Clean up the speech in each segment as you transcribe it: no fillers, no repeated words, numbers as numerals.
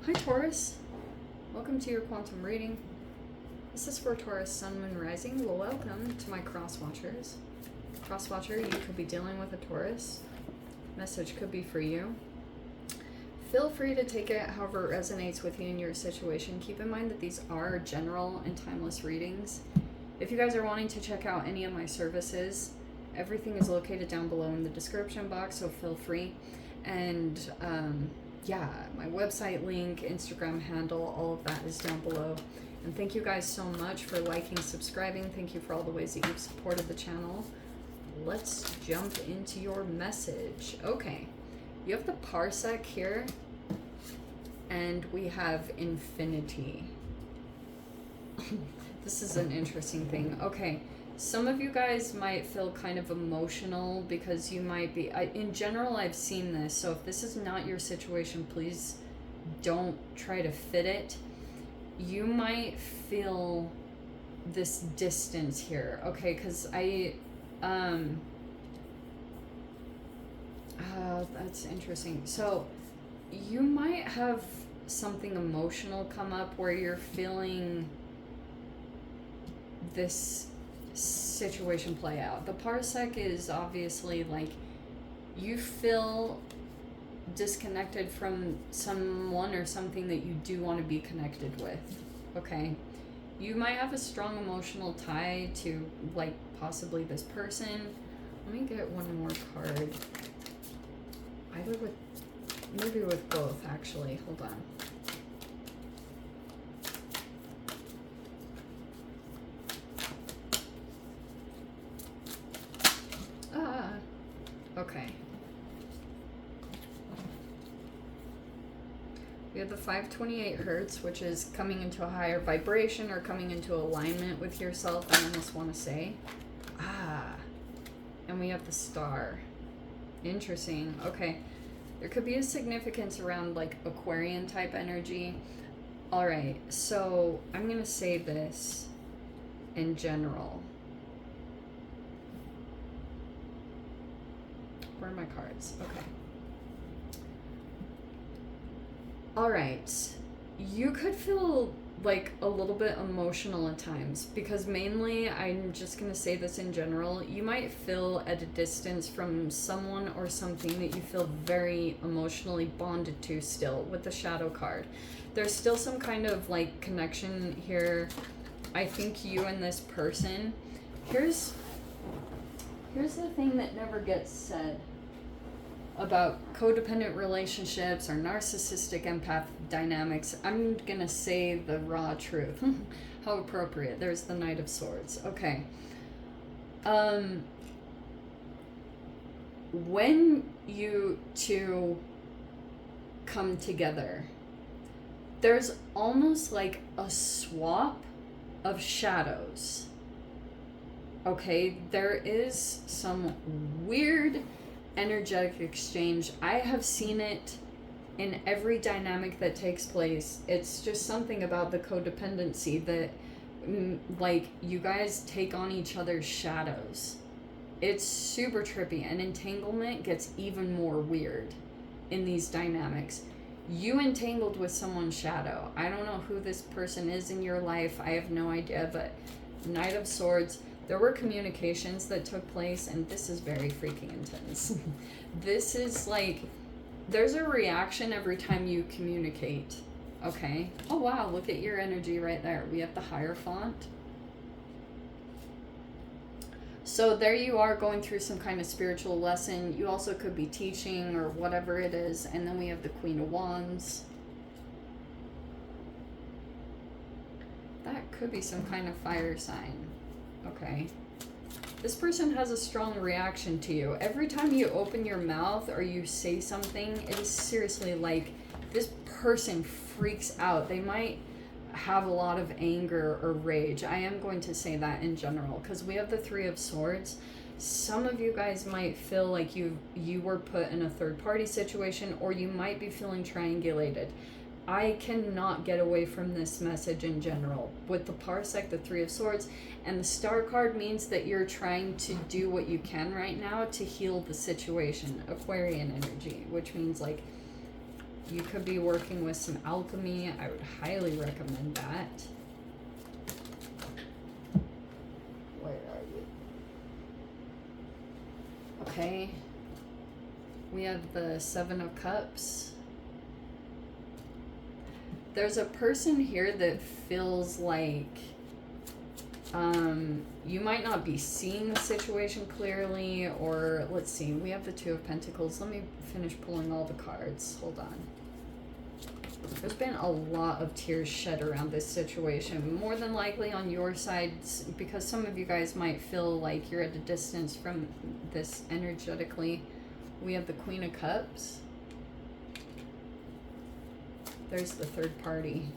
Hi Taurus, welcome to your quantum reading. This is for Taurus, Sun, Moon, Rising. Well, welcome to my cross-watchers. Cross-watcher, you could be dealing with a Taurus. Message could be for you. Feel free to take it however it resonates with you in your situation. Keep in mind that these are general and timeless readings. If you guys are wanting to check out any of my services, everything is located down below in the description box, so feel free. And yeah, my website link, Instagram handle, all of that is down below. And thank you guys so much for liking, subscribing. Thank you for all the ways that you've supported the channel. Let's jump into your message. Okay, you have the parsec here, and we have infinity. This is an interesting thing. Okay, some of you guys might feel kind of emotional because you might be, in general, I've seen this. So if this is not your situation, please don't try to fit it. You might feel this distance here, okay? Because that's interesting. So you might have something emotional come up where you're feeling this situation play out. The parsec is obviously like you feel disconnected from someone or something that you do want to be connected with, okay? You might have a strong emotional tie to like possibly this person. Let me get one more card. Either with, maybe with both actually. Hold on. Okay. We have the 528 hertz, which is coming into a higher vibration or coming into alignment with yourself, I almost want to say. And we have the star. Interesting. Okay. There could be a significance around like Aquarian type energy. All right. So I'm going to say this in general. Where are my cards? Okay. All right. You could feel like a little bit emotional at times because mainly, I'm just going to say this in general, you might feel at a distance from someone or something that you feel very emotionally bonded to still with the shadow card. There's still some kind of like connection here. I think you and this person. Here's the thing that never gets said about codependent relationships or narcissistic empath dynamics. I'm gonna say the raw truth. How appropriate. There's the Knight of Swords. Okay. When you two come together, there's almost like a swap of shadows. Okay, there is some weird energetic exchange. I have seen it in every dynamic that takes place. It's just something about the codependency that like you guys take on each other's shadows. It's super trippy, and entanglement gets even more weird in these dynamics. You entangled with someone's shadow. I don't know who this person is in your life. I have no idea, but Knight of Swords, there were communications that took place, and this is very freaking intense. This is like, there's a reaction every time you communicate, okay? Oh wow, look at your energy right there. We have the Hierophant. So there you are going through some kind of spiritual lesson. You also could be teaching or whatever it is. And then we have the Queen of Wands. That could be some kind of fire sign. Okay. This person has a strong reaction to you. Every time you open your mouth or you say something, it is seriously like this person freaks out. They might have a lot of anger or rage. I am going to say that in general because we have the Three of Swords. Some of you guys might feel like you were put in a third-party situation, or you might be feeling triangulated. I cannot get away from this message in general. With the Parsec, the Three of Swords, and the Star card means that you're trying to do what you can right now to heal the situation. Aquarian energy, which means like You could be working with some alchemy. I would highly recommend that. Where are you? Okay. We have the Seven of Cups. There's a person here that feels like you might not be seeing the situation clearly, or let's see, we have the Two of Pentacles. Let me finish pulling all the cards. Hold on. There's been a lot of tears shed around this situation, more than likely on your side, because some of you guys might feel like you're at a distance from this energetically. We have the Queen of Cups. There's the third party.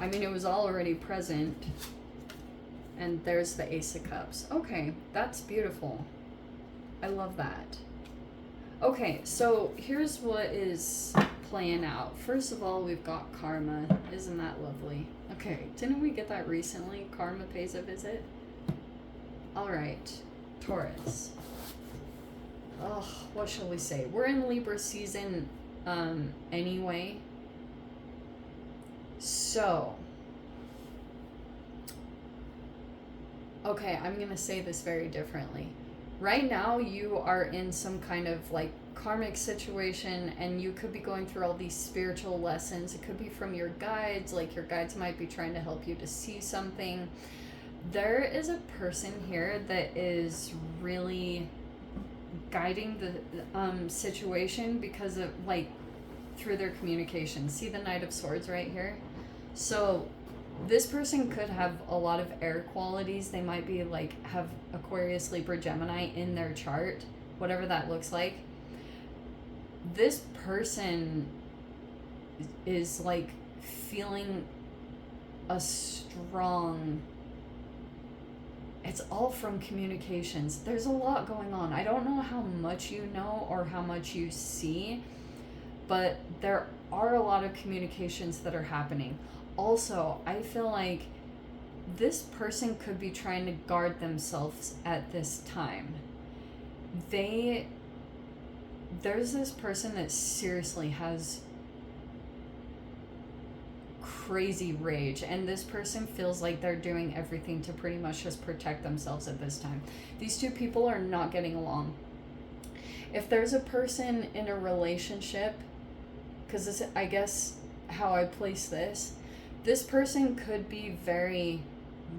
I mean, it was already present. And there's the Ace of Cups. Okay, that's beautiful. I love that. Okay, so here's what is playing out. First of all, we've got Karma. Isn't that lovely? Okay, didn't we get that recently? Karma pays a visit. All right, Taurus. Oh, what shall we say? We're in Libra season anyway. So, okay, I'm going to say this very differently. Right now, you are in some kind of like karmic situation, and you could be going through all these spiritual lessons. It could be from your guides, like your guides might be trying to help you to see something. There is a person here that is really guiding the situation because of like through their communication. See the Knight of Swords right here? So this person could have a lot of air qualities. They might be like have Aquarius, Libra, Gemini in their chart, whatever that looks like. This person is like feeling a strong, it's all from communications. There's a lot going on. I don't know how much you know or how much you see, but there are a lot of communications that are happening. Also, I feel like this person could be trying to guard themselves at this time. There's this person that seriously has crazy rage, and this person feels like they're doing everything to pretty much just protect themselves at this time. These two people are not getting along. If there's a person in a relationship, because this, I guess how I place this person could be very,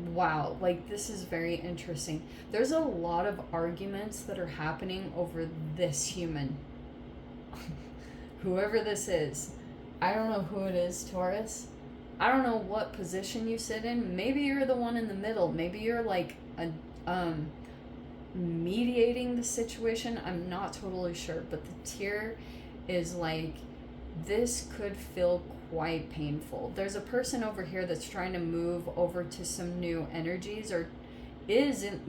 wow, like this is very interesting. There's a lot of arguments that are happening over this human. Whoever this is, I don't know who it is, Taurus. I don't know what position you sit in. Maybe you're the one in the middle. Maybe you're like mediating the situation. I'm not totally sure, but the tier is like, this could feel quite painful. There's a person over here that's trying to move over to some new energies, or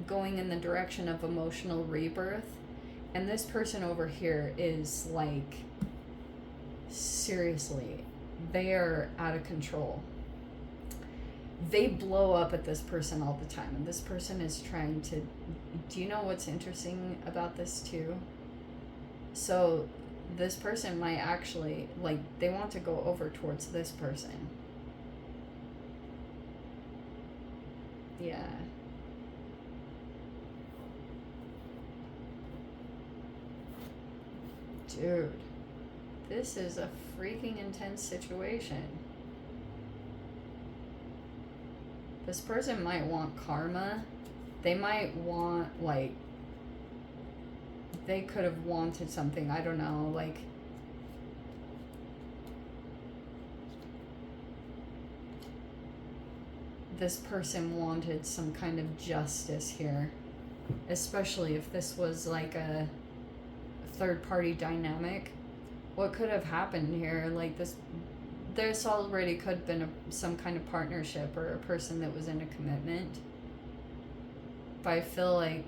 going in the direction of emotional rebirth. And this person over here is like, seriously, they are out of control. They blow up at this person all the time, and this person is trying to, do you know what's interesting about this too? So this person might actually, like, they want to go over towards this person. Yeah. Dude, this is a freaking intense situation. This person might want karma. They might want, like, they could have wanted something, I don't know, like, this person wanted some kind of justice here, especially if this was like a third-party dynamic. What could have happened here, like this already could have been some kind of partnership or a person that was in a commitment, but I feel like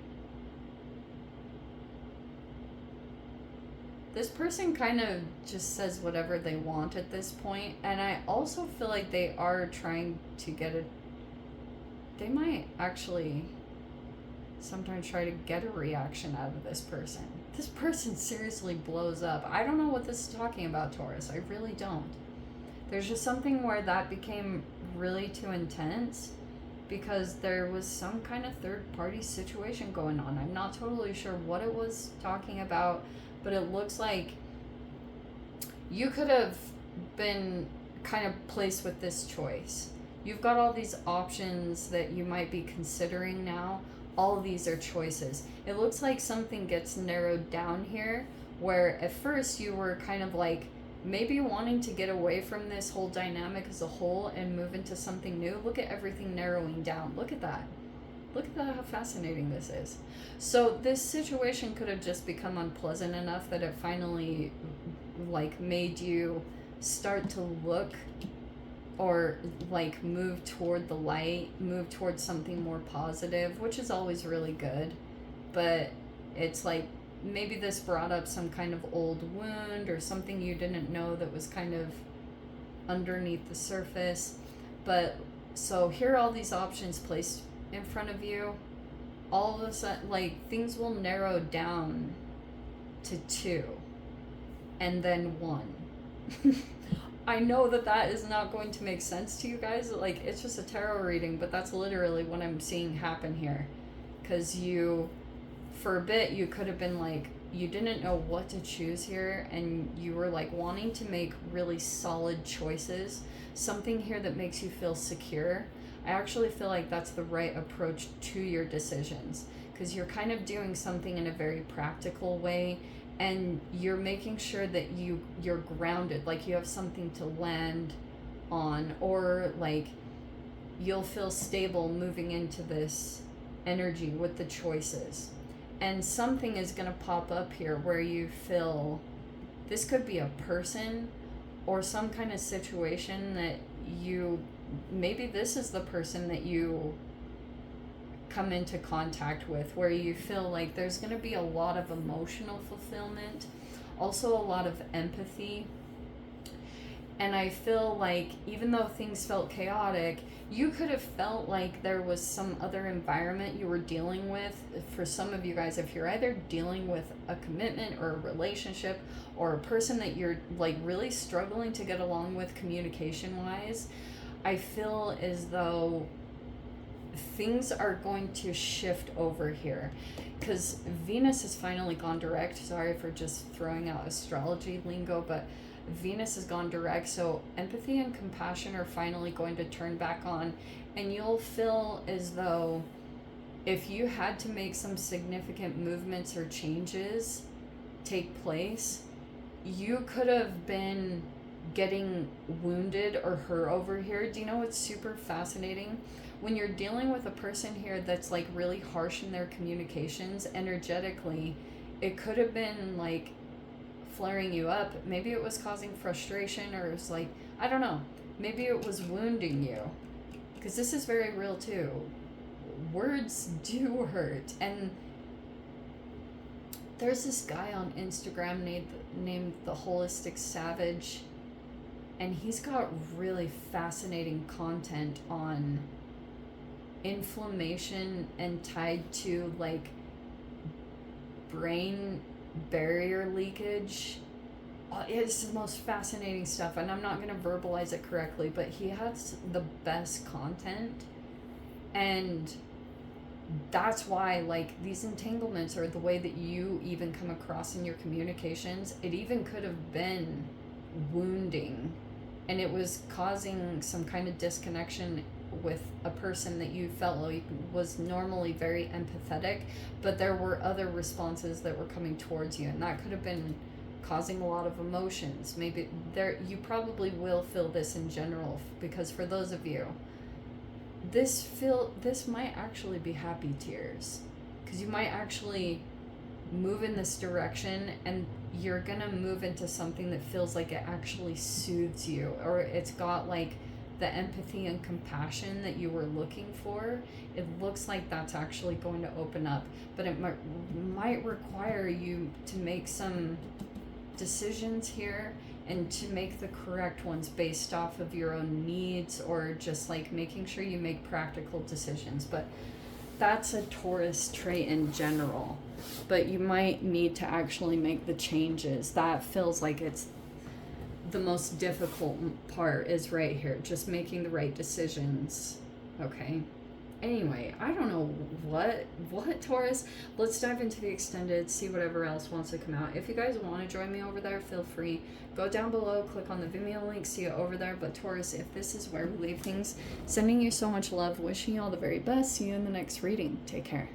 this person kind of just says whatever they want at this point, and I also feel like they are trying to they might actually sometimes try to get a reaction out of this person. this person seriously blows up. I don't know what this is talking about, Taurus. I really don't. There's just something where that became really too intense because there was some kind of third-party situation going on. I'm not totally sure what it was talking about, but it looks like you could have been kind of placed with this choice. You've got all these options that you might be considering now. All of these are choices. It looks like something gets narrowed down here where at first you were kind of like maybe wanting to get away from this whole dynamic as a whole and move into something new. Look at everything narrowing down. Look at that. Look at that, how fascinating this is. So this situation could have just become unpleasant enough that it finally like made you start to look or like move toward the light, move towards something more positive, which is always really good. But it's like maybe this brought up some kind of old wound or something you didn't know that was kind of underneath the surface. But so here are all these options placed in front of you. All of a sudden, like, things will narrow down to 2 and then 1. I know that that is not going to make sense to you guys. Like, it's just a tarot reading, but that's literally what I'm seeing happen here. Because you, for a bit, you could have been like, you didn't know what to choose here, and you were like wanting to make really solid choices. Something here that makes you feel secure. I actually feel like that's the right approach to your decisions, because you're kind of doing something in a very practical way, and you're making sure that you're grounded, like you have something to land on, or like you'll feel stable moving into this energy with the choices. And something is going to pop up here where you feel this could be a person or some kind of situation that you, maybe this is the person that you come into contact with, where you feel like there's going to be a lot of emotional fulfillment, also a lot of empathy. And I feel like even though things felt chaotic, you could have felt like there was some other environment you were dealing with. For some of you guys, if you're either dealing with a commitment or a relationship or a person that you're like really struggling to get along with communication wise, I feel as though things are going to shift over here, because Venus has finally gone direct. Sorry for just throwing out astrology lingo, but Venus has gone direct, so empathy and compassion are finally going to turn back on, and you'll feel as though if you had to make some significant movements or changes take place, you could have been getting wounded or hurt over here. Do you know what's super fascinating? When you're dealing with a person here that's like really harsh in their communications energetically, it could have been like flaring you up. Maybe it was causing frustration, or it was like, I don't know, maybe it was wounding you, because this is very real too. Words do hurt. And there's this guy on Instagram named the Holistic Savage, and he's got really fascinating content on inflammation and tied to like brain barrier leakage. It's the most fascinating stuff, and I'm not going to verbalize it correctly, but he has the best content. And that's why like these entanglements, or the way that you even come across in your communications, it even could have been wounding, and it was causing some kind of disconnection with a person that you felt like was normally very empathetic, but there were other responses that were coming towards you, and that could have been causing a lot of emotions. Maybe you probably will feel this in general, because for those of you, this might actually be happy tears, because you might actually move in this direction, and you're gonna move into something that feels like it actually soothes you, or it's got like the empathy and compassion that you were looking for. It looks like that's actually going to open up, but it might require you to make some decisions here, and to make the correct ones based off of your own needs, or just like making sure you make practical decisions. But that's a Taurus trait in general. But you might need to actually make the changes. That feels like it's the most difficult part is right here. Just making the right decisions. Okay. Anyway, I don't know what Taurus. Let's dive into the extended, see whatever else wants to come out. If you guys want to join me over there, feel free. Go down below, click on the Vimeo link, see it over there. But Taurus, if this is where we leave things, sending you so much love, wishing you all the very best. See you in the next reading. Take care.